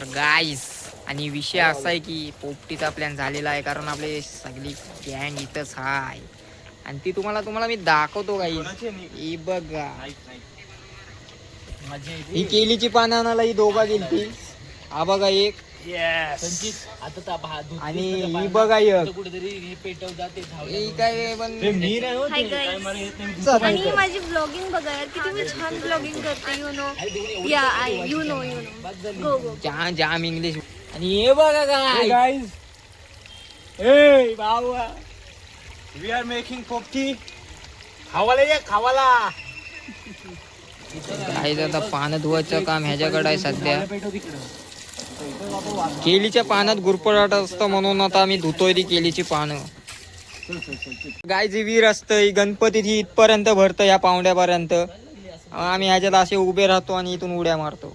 गाईस आणि विषय असा आहे की पोपटीचा प्लॅन झालेला आहे कारण आपले सगळी गँग इथंच आहे आणि ती तुम्हाला मी दाखवतो गाईस. ही बघा ही केलीची पानं आणायला ही दोघा गेलती. हा बघा एक आणि ही बघा एक ही काय पण आणि ही माझी ब्लॉगिंग बघा यार, किती मी छान ब्लॉगिंग करते. You know go go jam English. आणि हे बघा guys, hey बाबा, we are making पोपटी. खावाला ये खावाला. काही आता पानं धुवायचं काम ह्याच्याकडे आहे सध्या. केलीच्या पानात गुरपडाट असतं म्हणून आता आम्ही धुतोय ती केलीची पानं. गायची विहीर असतं ही गणपतीत ही इथपर्यंत भरतं या पावड्यापर्यंत. आम्ही ह्याच्यात असे उभे राहतो आणि इथून उड्या मारतो.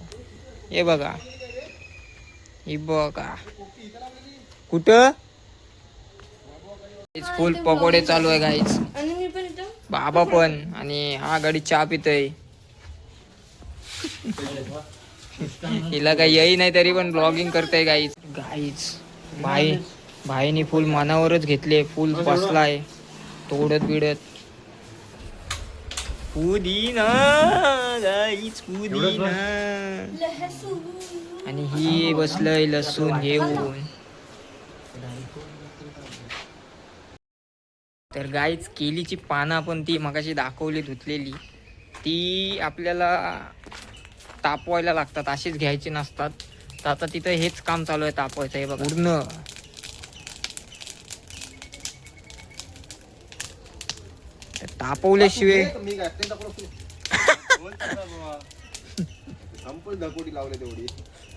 हे बघा ही बघा कुठं फुल पकोडे चालू आहे गाईच. आणि मी पण इथं बाबा पण आणि हा गाडी चहा पितय. हिला काही येई नाही तरी पण ब्लॉगिंग करताय गाईच. भाईनी फुल मनावरच घेतले. फुल बसलाय तोडत बिडत. पुदीना गाईच पुदीना. आणि ही बसलय लसूण घेऊन. तर गाईच केलीची पानं आपण ती मगाशी दाखवली धुतलेली ती आपल्याला तापवायला लागतात, अशीच घ्यायची नसतात. तर आता तिथं हेच काम चालू आहे तापवायचं. हे बघा पूर्ण तापवल्याशिवाय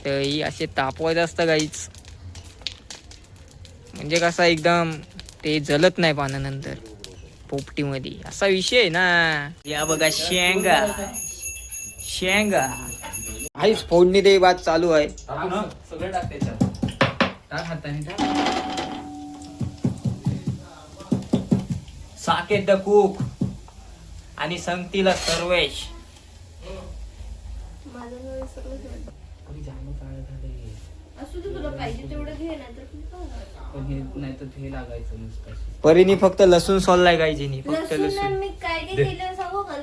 तर ही असे तापवायचं असतं गाईच. म्हणजे कसं एकदम ते जलत नाही पाण्यानंतर पोपटी मध्ये असा विषय आहे ना. या बघा शेंगा आईच फोडणी दे बात चालू आहे. सगळं टाक त्याच्यात. टाक हाताने टाक. साकेत द कुक आणि संगतीला सर्वेश. माझं नाव विसरलं सगळं. असू दे, तुला पाहिजे तेवढं घे, नाहीतर हे लागायचं नुसतं. परीनी फक्त लसूण सोललाय गायजीनी फक्त लसूण लसूण. मी काय केलं सांगू का?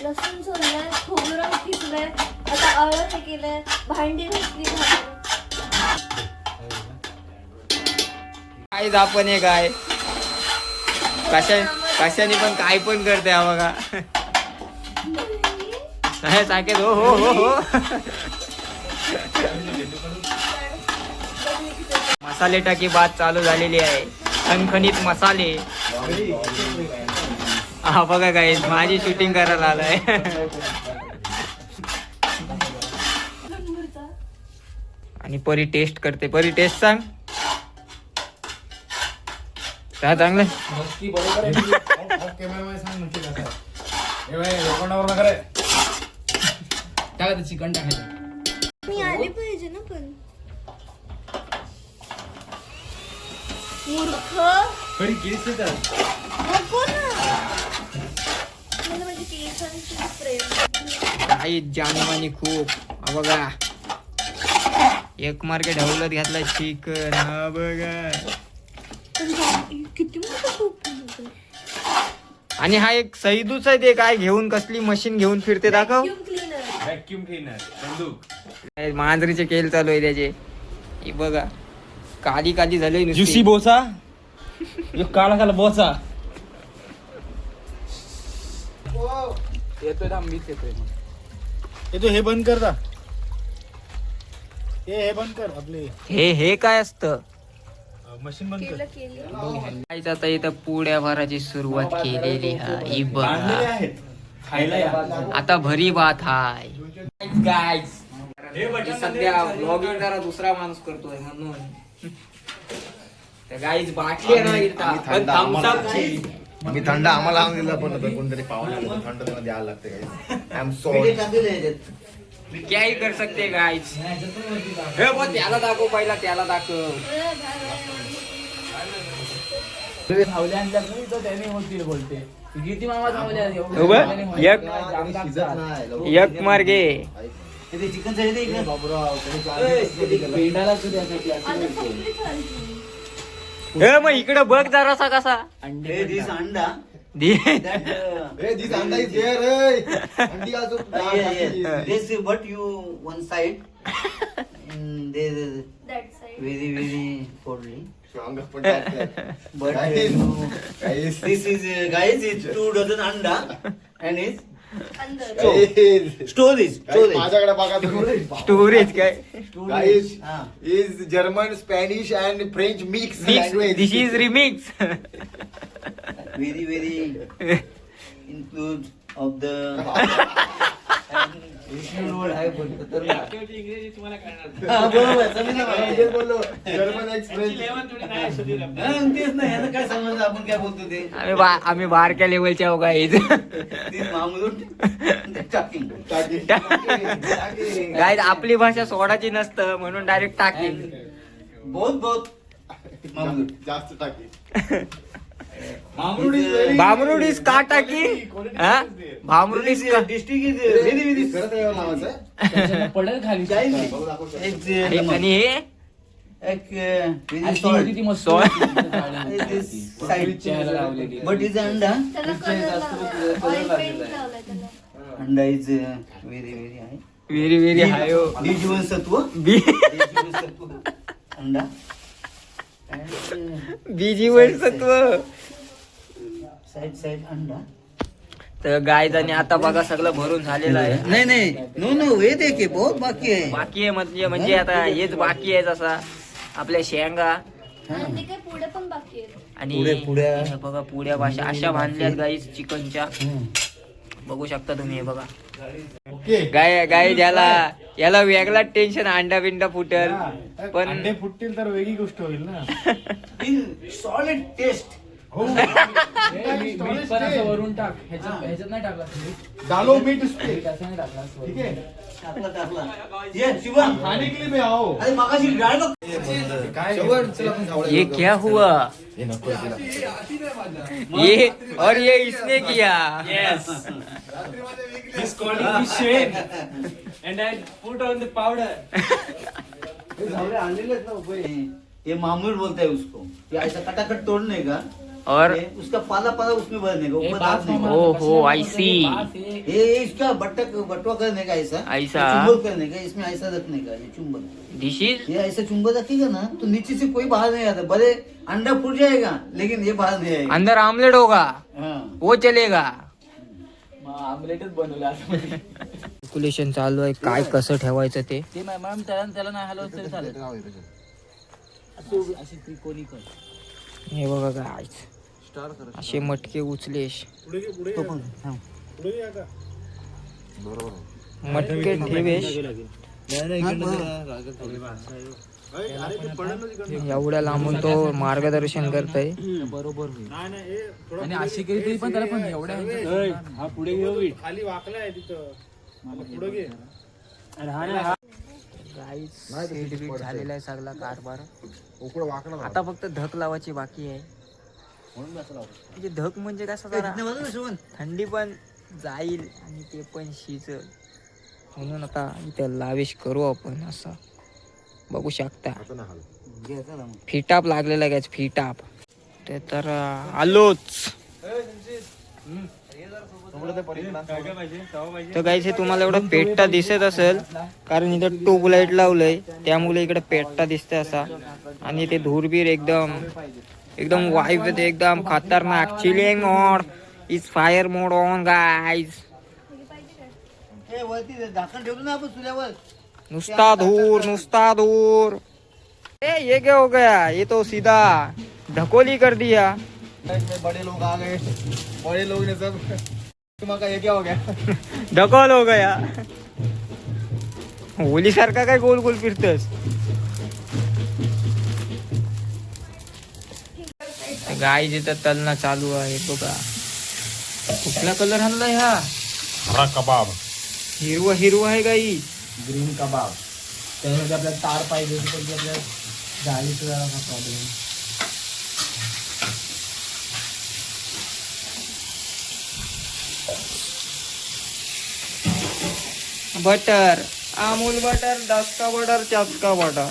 लसूण सोललाय, खोबरं किसलंय, आता अळं हे केलंय, भांडी घातली. काय आपण हे काय कशाने पण काय पण करते हा बघा. नाही साकेत हो हो हो हो. मसाले टाकी बात चालू झालेली आहे. खणखणीत मसाले. हा बघा काय माझी शूटिंग करायला आलाय. आणि परी टेस्ट करते. परी टेस्ट सांग. काय चांगलं चिकन टाकायचं. मी आली पाहिजे ना पण. मूर्ख नको ना. मला माझी केसांची प्रेम. काही जानेमानी खूप. हा बघा एक मार्के ढवलत घातला चिकन. हा बघा किती मोठं खूप होतं. आणि हा एक सैदूच आहे. ते काय घेऊन कसली मशीन घेऊन फिरते दाखव. व्हॅक्यूम क्लीनर बंदूक. मांजरीचे केल चालू आहे त्याचे. हे बघा काली काली झाली ज्युसी बोसा. काळा बोसा येतोय ना. मीच येतोय. हे बंद कर. हे बंद कर. आपले हे काय असतं. मशीन बंद कर. काहीच आता इथं पुड्या भराची सुरुवात केलेली आहे. बघा खायला आता भरी भात हाय. गाईज सध्या ब्लॉगिंग जरा दुसरा माणूस करतोय म्हणून. गाईज बाटली आहे ना इथं, पण thumbs up ची. मी थंड आम्हाला आणून दिला पण आता कोणतरी पाहुणे आले तर थंड त्यांना द्यायला लागते काही. I am sorry. क्या ही कर सकते गाईज. हे बघ त्याला दाखव पहिला त्याला दाखव. धावल्या आणल्या त्याने होतील बोलते. किती मामा धावल्या एक मार्गे चिकन पेंडाला त्यासाठी आता संपली चालली. मग इकडे बघ जरासा कसा अंडे दिस अंडा दे. This anda is there, hey. Andi also. this but you one side and they That side. very coldly Strong पण टाकतात. but Guys, you, guys. this is guys it's 2 dozen anda and it's अंदर. Guys, storage माझ्याकडे बघा तुम्ही. Storage काय Guys, हा. is German, Spanish and French mix mix language. This is remix. very include of the road आहे पण खतरनाक. हा, बरोबर समजलं हे मला. बोललो, German and French. हा, तेच नाही यानं काय समजलं आपण काय बोलतो ते आम्ही बारक्या लेवलच्या गाईज. This मामूद टाकिंग टाकी. गाईज आपली भाषा सोडाची नसतं म्हणून डायरेक्ट टाकी. बहुत मामूद जास्त टाकी. भामरुड इज का टाकी. भामरुड इज का डिस्ट्रिक्ट इज व्हेरी खरं त्यावर लावायचं. पडेल खाली बघू दाखव. आणि हे बट इज अंडा त्याला कलर लावलाय. ऑइल पेंट लावलाय त्याला. अंडा इज व्हेरी आहे व्हेरी व्हेरी हाय हो. बी जीवनसत्व बी अंडा बी जीवनसत्व. साइड अंडा तर गाईज आणि आता बघा सगळं भरून झालेलं आहे. नाही नो हे देखे बहुत बाकी आहे बाकी आहे म्हणजे आता हेच बाकी आहे जसा आपल्या शेंगा आणि ते काय पुढे पण बाकी आहे. आणि पुड्या. हे बघा पुड्या भाषा अशा बांधल्यात गाईज चिकनच्या. बघू शकता तुम्ही हे बघा. गाय याला वेगळा टेन्शन अंडा बिंडा फुटल पण अंडे फुटतील तर वेगळी गोष्ट होईल ना. इन सॉलिड टेस्ट मीठ पण असं वरून टाक. ह्याच्यात नाही टाकला डालो मीठ उसपे. ठीक है. टाकला ये शिवम खाने के लिए भी आओ. अरे मगाशी डायलॉग ये क्या हुआ. ये और ये इसने किया. ये मामूल बोलता है उसको ये ऐसा कटाकट तोड़ने का और ये उसका पाला उसमें भरने का ऊपर दाबने का ओ हो आई सी. ये इसका बटवा करने का ऐसा ऐसा? चुंबक करने का इसमें ऐसा रखने का ये चुंबक दिस इज ये ऐसा चुंबक रखेगा ना तो नीचे से कोई बाहर नहीं आता भले अंडा फूट जाएगा लेकिन ये बाहर नहीं आएगा अंदर आमलेट होगा हाँ. वो चलेगा. आमलेटच बनवलं कॅल्क्युलेशन चालू आहे काय कसं ठेवायचं ते. मॅम त्याला नाही हलवत तरी चालेल अशी त्रिकोणी कर हे बघा काय असे मटके उचलेश मटके ठेवेश एवढ्या लांबून तो मार्गदर्शन करतय. बरोबर होईल आणि अशी केली तरी पण त्याला पण एवढ्या हा पुढे घेऊ खाली वाकला आहे तिथं पुढे घे. झालेला आहे सगळा कारभार. उकडं वाकडं आता फक्त धक लावायची बाकी आहे. म्हणजे धक म्हणजे कसं जरा थंडी पण जाईल आणि ते पण शिजल म्हणून आता इथं लावेश करू आपण. असं बघू शकता फिटाप लागलेला आहे फिटाप. ते तर आलोच. तर गाईस हे तुम्हाला एवढं पेट्टा दिसत असेल कारण इथं ट्यूबलाईट लावलंय त्यामुळे इकडे पेट्टा दिसतंय असा. आणि ते धूरबीर एकदम वाईफ येते एकदम खतरनाक. Chilling mode is fire mode on guys. झाकण ठेवतो ना आपण चुल्यावर नुसता धूर. ये क्या हो गया. ये तो सीधा ढकोली कर दिया. बड़े लोग आ गए. बड़े लोग ने सब तुम्हाला हे क्या हो गया. ढकोल हो गया. होली सारखा काय गोल गोल फिरतस. गाय जिथं तलना चालू आहे बघा. कुठला कलर आणलाय हा. हरा कबाब. हिरवा आहे गाई. ग्रीन कबाब त्यामध्ये आपल्याला तार पाहिजे होती पण आपल्याला जाळीचा जरा प्रॉब्लेम. बटर अमूल बटर, दसका बटर, चस्का बटर.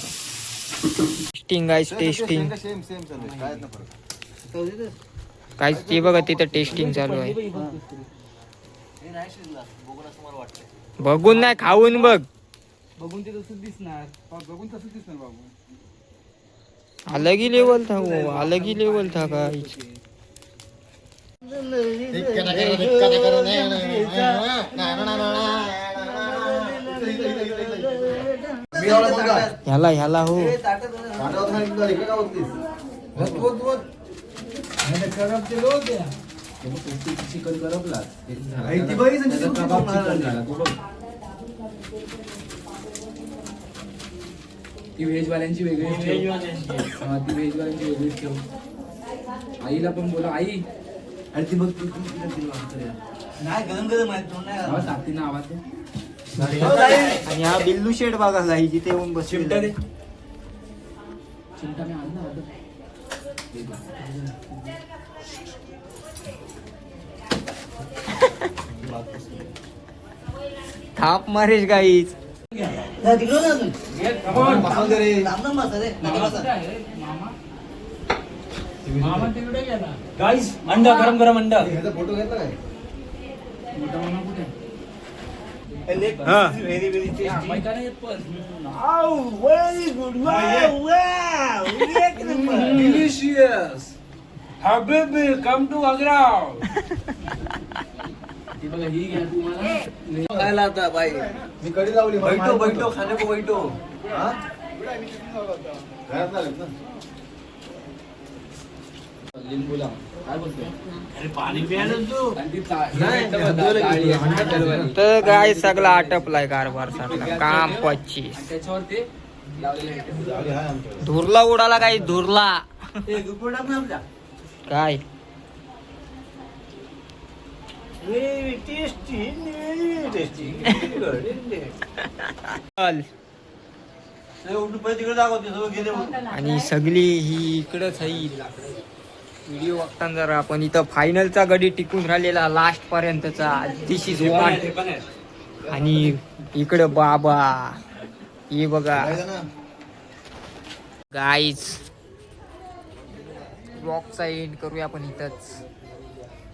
Testing guys, testing. काहीच ते बघा तिथं टेस्टिंग चालू आहे. बघून नाही, खाऊन बघ. बघून ते तसंच दिसणार. बघून तसंच दिसणार बाबू. अलगी लेवल था वो, अलगी लेवल था गाइस. ह्याला ह्याला हो. चिकन करपला ती व्हेज वाल्यांची वेगळी ठेव. हा, ती व्हेज वाल्यांची वेगळी ठेव. आईला पण बोला, आई. आणि ती बघ नाही गरम गरम आहे टाकते ना आवाज. आणि हा बिल्लू शेड बघा गाई जिथे येऊन बस. चिमटा दे. चिमटा मी आणला. थाप मारेश गाईच. गाईस अंडा गरम गरम अंडा. फोटो घेतला काय? मोठा मामा कुठे? Very very tasty. माहिती नाही येत पण. Very good. डिलिशियस. हबीबी कम टू आग्रा. ती बघा ही घ्या तुम्हाला. खायला आता बाई. मी कडी लावली बैठो बैठो खाने को बैठो. घरात आलेत ना. लिंबूला काय बोलतोय? अरे पाणी प्यायला तू. तर गाय सगळा आटपलाय कारभार सगळा. काम पच्ची त्याच्यावर ते लावलेले. धुरला उडाला काही धुरला काय. चल. आणि सगळी ही इकडंच आहे. व्हिडिओ बघताना जरा आपण इथं फायनलचा गडी टिकून राहिलेला लास्ट पर्यंतचा. दिस इज वन. आणि इकडं बाबा हे बघा गाईज. ब्लॉगचा एंड करूया आपण इथंच.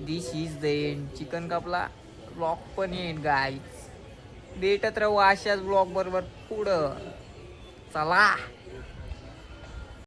दिस इज द एंड. चिकन कापला, ब्लॉग पण एंड गाईज. भेटत राहू अशाच ब्लॉग बरोबर पुढं. चला.